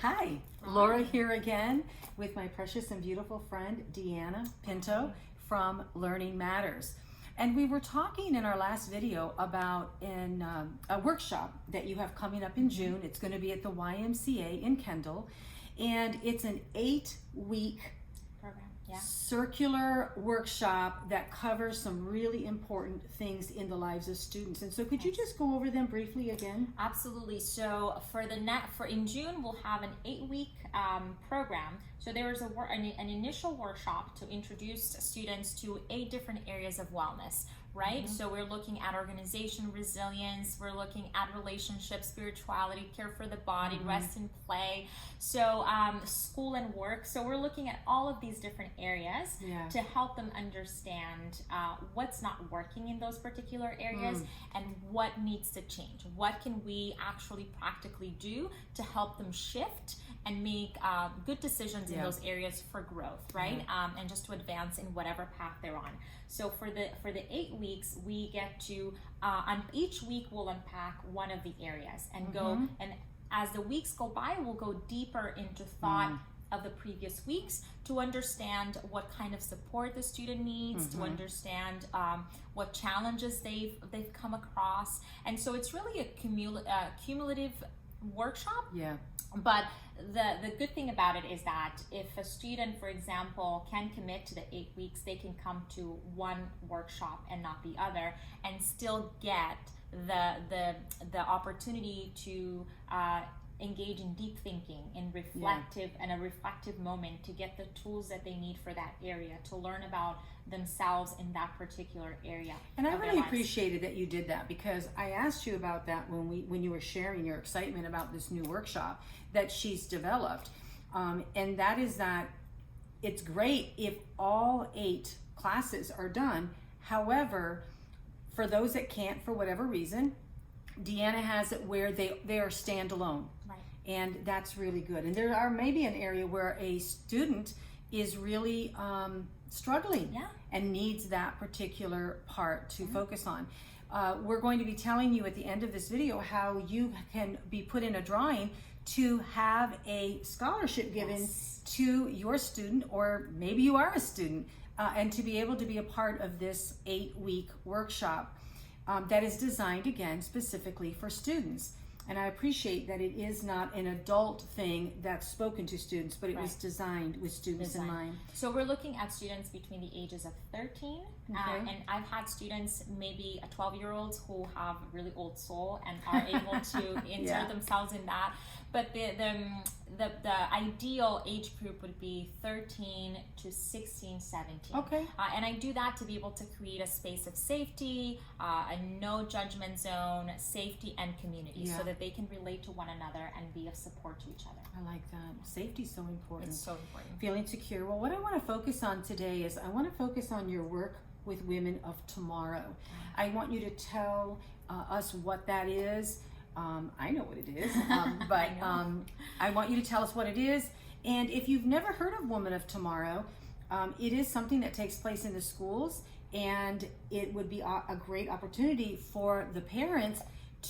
Hi, Laura here again with my precious and beautiful friend Deanna Pinto from Learning Matters. And we were talking in our last video about a workshop that you have coming up in June. It's going to be at the YMCA in Kendall, and it's an 8-week program. Circular workshop that covers some really important things in the lives of students. And so could you just go over them briefly again? Absolutely. So in June we'll have an 8-week program. So there is an initial workshop to introduce students to 8 different areas of wellness, right? So we're looking at organization, resilience, we're looking at relationships, spirituality, care for the body, rest and play, so school and work. So we're looking at all of these different areas to help them understand what's not working in those particular areas and what needs to change. What can we actually practically do to help them shift and make good decisions in those areas for growth, right? And just to advance in whatever path they're on. So for the 8 weeks, we get to on each week we'll unpack one of the areas and go, and as the weeks go by, we'll go deeper into thought of the previous weeks to understand what kind of support the student needs, to understand what challenges they've come across. And so it's really a cumulative workshop. But the good thing about it is that if a student, for example, can commit to the 8 weeks, they can come to one workshop and not the other, and still get the opportunity to engage in deep thinking, in a reflective moment, to get the tools that they need for that area, to learn about themselves in that particular area. And I really appreciated that you did that, because I asked you about that when you were sharing your excitement about this new workshop that she's developed, and that is that it's great if all 8 classes are done. However, for those that can't for whatever reason, Deanna has it where they are standalone. And that's really good. And there are maybe an area where a student is really struggling and needs that particular part to focus on. We're going to be telling you at the end of this video how you can be put in a drawing to have a scholarship given to your student, or maybe you are a student, and to be able to be a part of this 8-week workshop that is designed, again, specifically for students. And I appreciate that it is not an adult thing that's spoken to students, but it was designed with students in mind. So we're looking at students between the ages of 13, and I've had students, maybe a 12-year-olds who have a really old soul and are able to insert themselves in that. But the ideal age group would be 13 to 16, 17. And I do that to be able to create a space of safety, a no judgment zone, safety and community, so that they can relate to one another and be of support to each other. I like that. Safety is so important. It's so important. Feeling secure. Well, what I want to focus on today is I want to focus on your work with women of tomorrow. I want you to tell us what that is. I know what it is, but I want you to tell us what it is. And if you've never heard of Women of Tomorrow, it is something that takes place in the schools, and it would be a great opportunity for the parents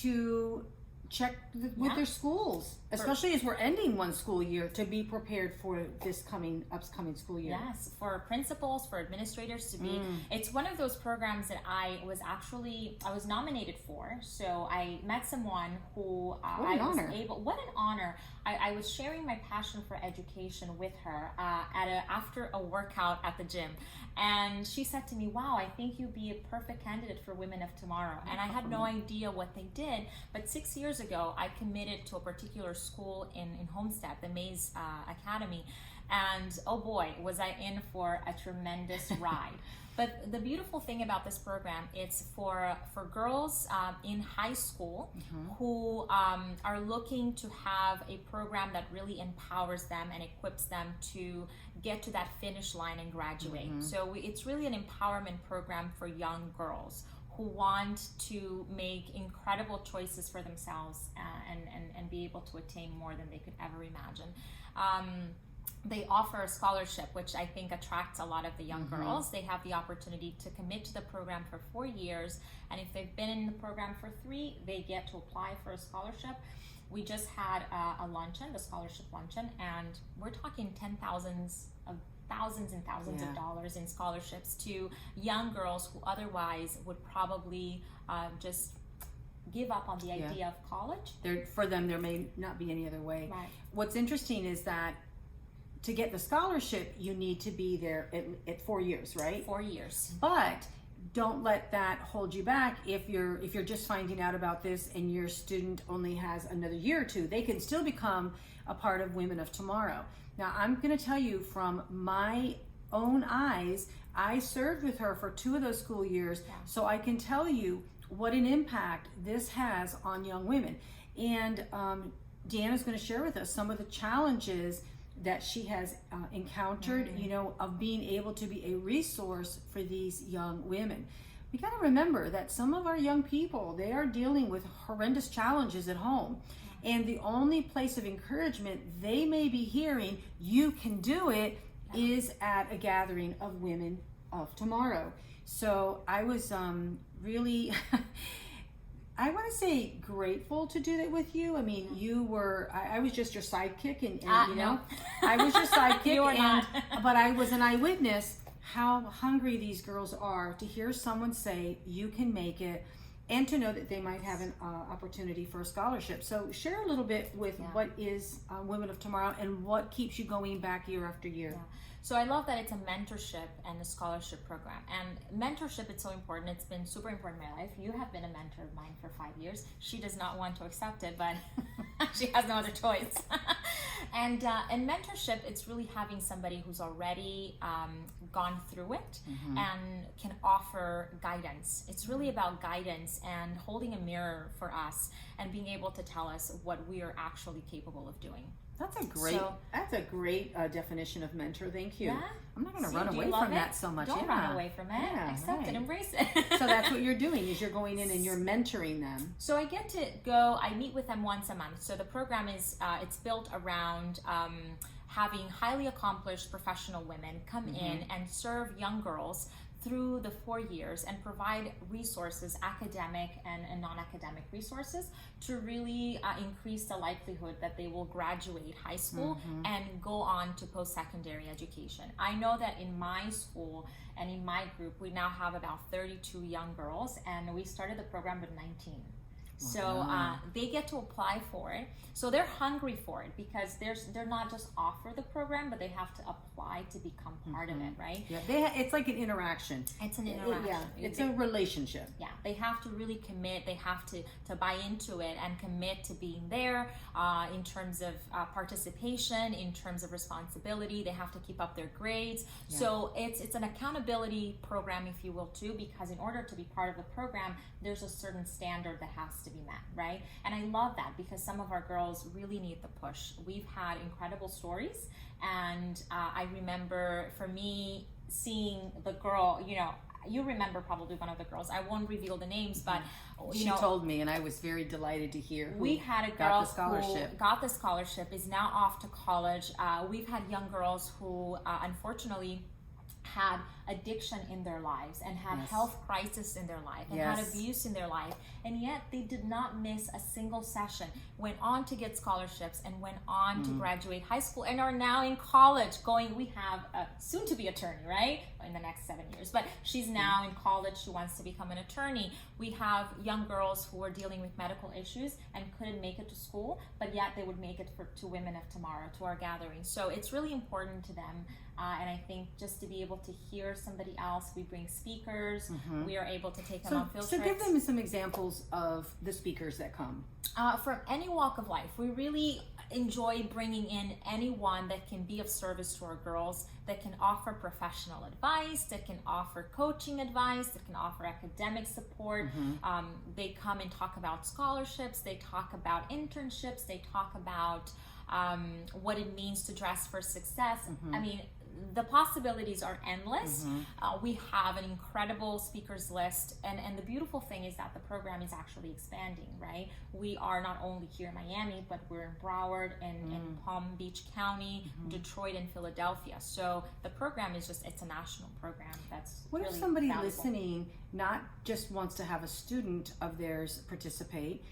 to check with their schools, especially as we're ending one school year, to be prepared for this upcoming school year. Yes, for principals, for administrators to be. It's one of those programs that I was nominated for. So I met someone who what an honor. I was sharing my passion for education with her after a workout at the gym. And she said to me, "Wow, I think you'd be a perfect candidate for Women of Tomorrow." And I had no idea what they did. But 6 years ago, I committed to a particular school in Homestead, the Mays Academy. And oh boy, was I in for a tremendous ride. But the beautiful thing about this program, it's for girls in high school who are looking to have a program that really empowers them and equips them to get to that finish line and graduate. So it's really an empowerment program for young girls who want to make incredible choices for themselves and be able to attain more than they could ever imagine. They offer a scholarship, which I think attracts a lot of the young girls. They have the opportunity to commit to the program for 4 years, and if they've been in the program for 3, they get to apply for a scholarship. We just had a luncheon, the scholarship luncheon, and we're talking thousands and thousands of dollars in scholarships to young girls who otherwise would probably just give up on the idea of college. For them, there may not be any other way. Right. What's interesting is that to get the scholarship, you need to be there at 4 years, right? 4 years. But don't let that hold you back. If you're just finding out about this and your student only has another year or two, they can still become a part of Women of Tomorrow. Now, I'm going to tell you from my own eyes, I served with her for 2 of those school years, so I can tell you what an impact this has on young women. And Deanna's going to share with us some of the challenges that she has encountered, you know, of being able to be a resource for these young women. We got to remember that some of our young people, they are dealing with horrendous challenges at home. And the only place of encouragement they may be hearing, you can do it, is at a gathering of Women of Tomorrow. So I was really, I want to say grateful to do that with you. I mean, you were, I was just your sidekick, and you know, I was your sidekick, You were not. but I was an eyewitness how hungry these girls are to hear someone say, you can make it, and to know that they might have an opportunity for a scholarship. So share a little bit with what is Women of Tomorrow and what keeps you going back year after year. Yeah. So I love that it's a mentorship and a scholarship program. And mentorship, it's so important. It's been super important in my life. You have been a mentor of mine for 5 years. She does not want to accept it, but she has no other choice. And mentorship, it's really having somebody who's already gone through it and can offer guidance. It's really about guidance and holding a mirror for us and being able to tell us what we are actually capable of doing. That's a great definition of mentor. Thank you. Yeah? I'm not going to run away from that so much. Don't run away from it. Accept it, embrace it. So that's what you're doing, is you're going in and you're mentoring them. So I get to go, I meet with them once a month. So the program is, it's built around having highly accomplished professional women come in and serve young girls through the 4 years and provide resources, academic and non-academic resources, to really increase the likelihood that they will graduate high school and go on to post-secondary education. I know that in my school and in my group, we now have about 32 young girls, and we started the program with 19. So they get to apply for it. So they're hungry for it, because they're not just offered the program, but they have to apply to become part of it, right? Yeah, it's like an interaction. It's an interaction. It's a relationship. Yeah, they have to really commit. They have to buy into it and commit to being there in terms of participation, in terms of responsibility. They have to keep up their grades. So it's an accountability program, if you will, too, because in order to be part of the program, there's a certain standard that has to be met, right? And I love that, because some of our girls really need the push. We've had incredible stories, and I remember, for me, seeing the girl, you know, you remember probably one of the girls. I won't reveal the names, but she told me, and I was very delighted to hear. We had a girl who got the scholarship, is now off to college. We've had young girls who unfortunately had addiction in their lives and had health crisis in their life and had abuse in their life, and yet they did not miss a single session, went on to get scholarships and went on to graduate high school and are now in college we have a soon to be attorney, right, in the next 7 years, but she's now in college. She wants to become an attorney. We have young girls who are dealing with medical issues and couldn't make it to school, but yet they would make it to Women of Tomorrow, to our gathering. So it's really important to them, and I think just to be able to hear somebody else, we bring speakers, we are able to take them on field trips. So give them some examples of the speakers that come. From any walk of life. We really enjoy bringing in anyone that can be of service to our girls, that can offer professional advice, that can offer coaching advice, that can offer academic support. They come and talk about scholarships, they talk about internships, they talk about what it means to dress for success. I mean, the possibilities are endless. We have an incredible speakers list, and the beautiful thing is that the program is actually expanding, right? We are not only here in Miami, but we're in Broward and in Palm Beach County, Detroit, and Philadelphia. So the program is it's a national program. That's what really if somebody valuable. Listening not just wants to have a student of theirs participate,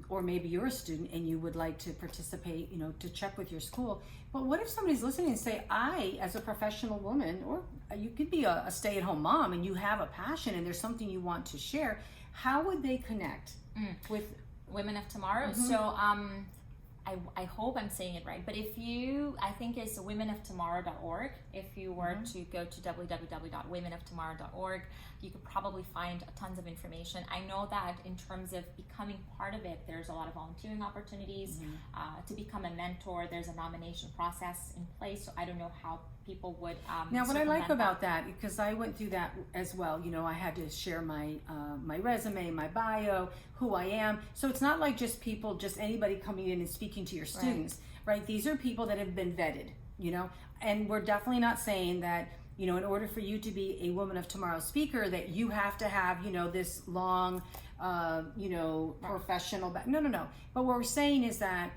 or maybe you're a student and you would like to participate, to check with your school. But what if somebody's listening and say, I, as a professional woman, or you could be a stay-at-home mom and you have a passion and there's something you want to share, how would they connect with Women of Tomorrow? So I hope I'm saying it right, but I think it's womenoftomorrow.org. If you were to go to www.womenoftomorrow.org, you could probably find tons of information. I know that in terms of becoming part of it, there's a lot of volunteering opportunities. To become a mentor, there's a nomination process in place, so I don't know how people would now what I like about that, because I went through that as well, I had to share my my resume, my bio, who I am. So it's not like just anybody coming in and speaking to your students, right? These are people that have been vetted, and we're definitely not saying that, in order for you to be a Woman of Tomorrow speaker, that you have to have, this long, professional no. But what we're saying is that,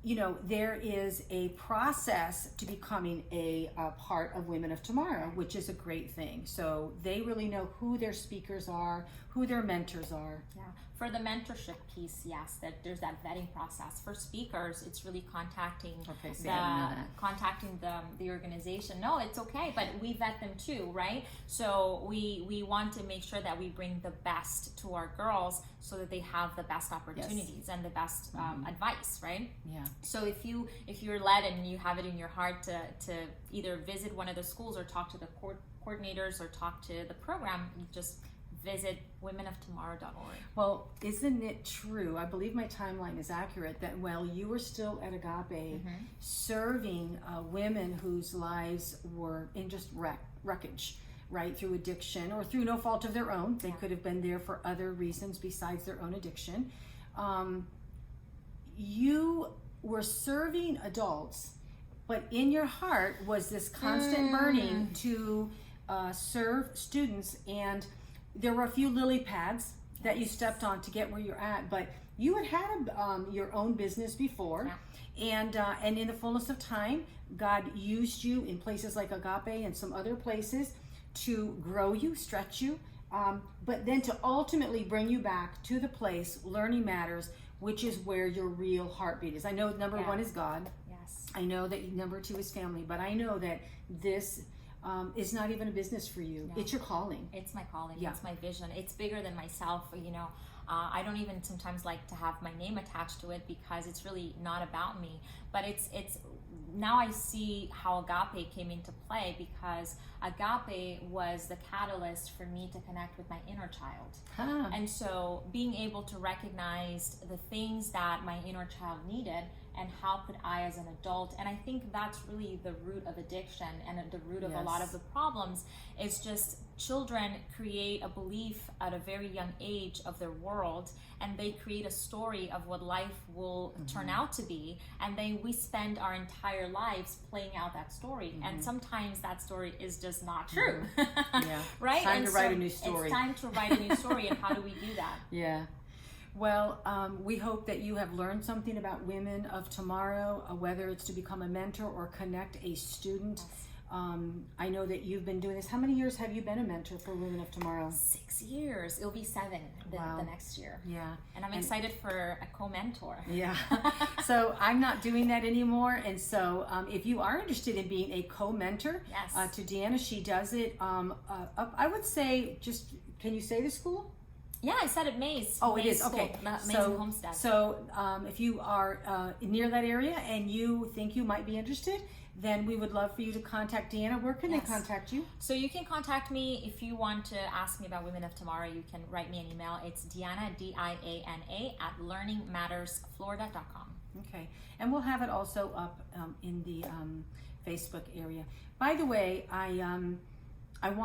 there is a process to becoming a part of Women of Tomorrow, which is a great thing. So they really know who their speakers are, who their mentors are. Yeah. For the mentorship piece, yes, that there's that vetting process. For speakers, it's really contacting the organization. No, it's okay, but we vet them too, right? So we want to make sure that we bring the best to our girls so that they have the best opportunities and the best advice, right? Yeah. So if you're led and you have it in your heart to either visit one of the schools or talk to the coordinators or talk to the program, you just visit womenoftomorrow.org. Well, isn't it true, I believe my timeline is accurate, that while you were still at Agape serving women whose lives were in just wreckage, right, through addiction or through no fault of their own, they could have been there for other reasons besides their own addiction, you were serving adults, but in your heart was this constant burning to serve students. And there were a few lily pads that you stepped on to get where you're at, but you had your own business before, and in the fullness of time, God used you in places like Agape and some other places to grow you, stretch you, but then to ultimately bring you back to the place, Learning Matters, which is where your real heartbeat is. I know number one is God. Yes. I know that number two is family, but I know that this is not even a business for you. No. It's your calling. It's my calling. Yeah. It's my vision. It's bigger than myself. I don't even sometimes like to have my name attached to it because it's really not about me. But it's now I see how Agape came into play, because Agape was the catalyst for me to connect with my inner child. And so being able to recognize the things that my inner child needed and how could I as an adult, and I think that's really the root of addiction and the root of a lot of the problems, is just children create a belief at a very young age of their world, and they create a story of what life will turn out to be, and then we spend our entire lives playing out that story, and sometimes that story is just not true. Right? It's time to write a new story. It's time to write a new story, and how do we do that? Yeah. Well, we hope that you have learned something about Women of Tomorrow, whether it's to become a mentor or connect a student. I know that you've been doing this. How many years have you been a mentor for Women of Tomorrow? 6 years. It'll be 7 the next year. Yeah. And I'm excited for a co-mentor. Yeah. So I'm not doing that anymore. And so if you are interested in being a co-mentor to Deanna, she does it. I would say, can you say the school? Yeah, I said it, Mays. Oh, Mays it is. School, okay. Mays and Homestead. So if you are near that area and you think you might be interested, then we would love for you to contact Deanna. Where can they contact you? So you can contact me if you want to ask me about Women of Tomorrow. You can write me an email. It's Diana, Diana, @learningmattersflorida.com. Okay. And we'll have it also up in the Facebook area. By the way, I want